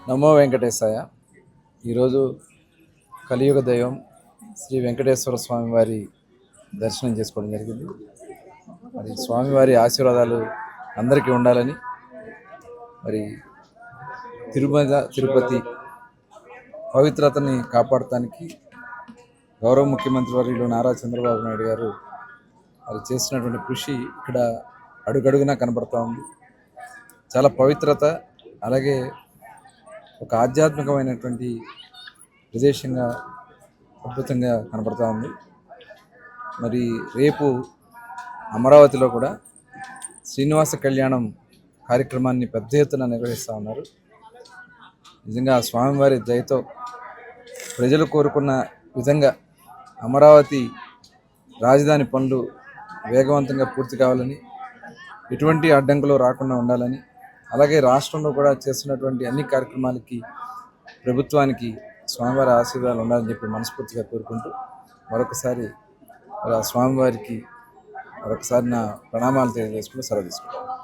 నమో వెంకటేశాయ. ఈరోజు కలియుగ దైవం శ్రీ వెంకటేశ్వర స్వామి వారి దర్శనం చేసుకోవడం జరిగింది. మరి స్వామివారి ఆశీర్వాదాలు అందరికీ ఉండాలని, మరి తిరుపతి పవిత్రతని కాపాడటానికి గౌరవ ముఖ్యమంత్రి వర్యులు నారా చంద్రబాబు నాయుడు గారు మరి చేసినటువంటి కృషి ఇక్కడ అడుగడుగునా కనబడతా ఉంది. చాలా పవిత్రత, అలాగే ఒక ఆధ్యాత్మికమైనటువంటి ప్రదేశంగా అద్భుతంగా కనబడతా ఉంది. మరి రేపు అమరావతిలో కూడా శ్రీనివాస కళ్యాణం కార్యక్రమాన్ని పెద్ద ఎత్తున నిర్వహిస్తూ ఉన్నారు. నిజంగా స్వామివారి దయతో ప్రజలు కోరుకున్న విధంగా అమరావతి రాజధాని పనులు వేగవంతంగా పూర్తి కావాలని, ఎటువంటి అడ్డంకులు రాకుండా ఉండాలని, అలాగే రాష్ట్రంలో కూడా చేస్తున్నటువంటి అన్ని కార్యక్రమాలకి ప్రభుత్వానికి స్వామివారి ఆశీర్వాదాలు ఉండాలని చెప్పి మనస్ఫూర్తిగా కోరుకుంటూ మరొకసారి స్వామివారికి మరొకసారి నా ప్రణామాలు తెలియజేసుకుంటూ సెలవు తీసుకుంటాను.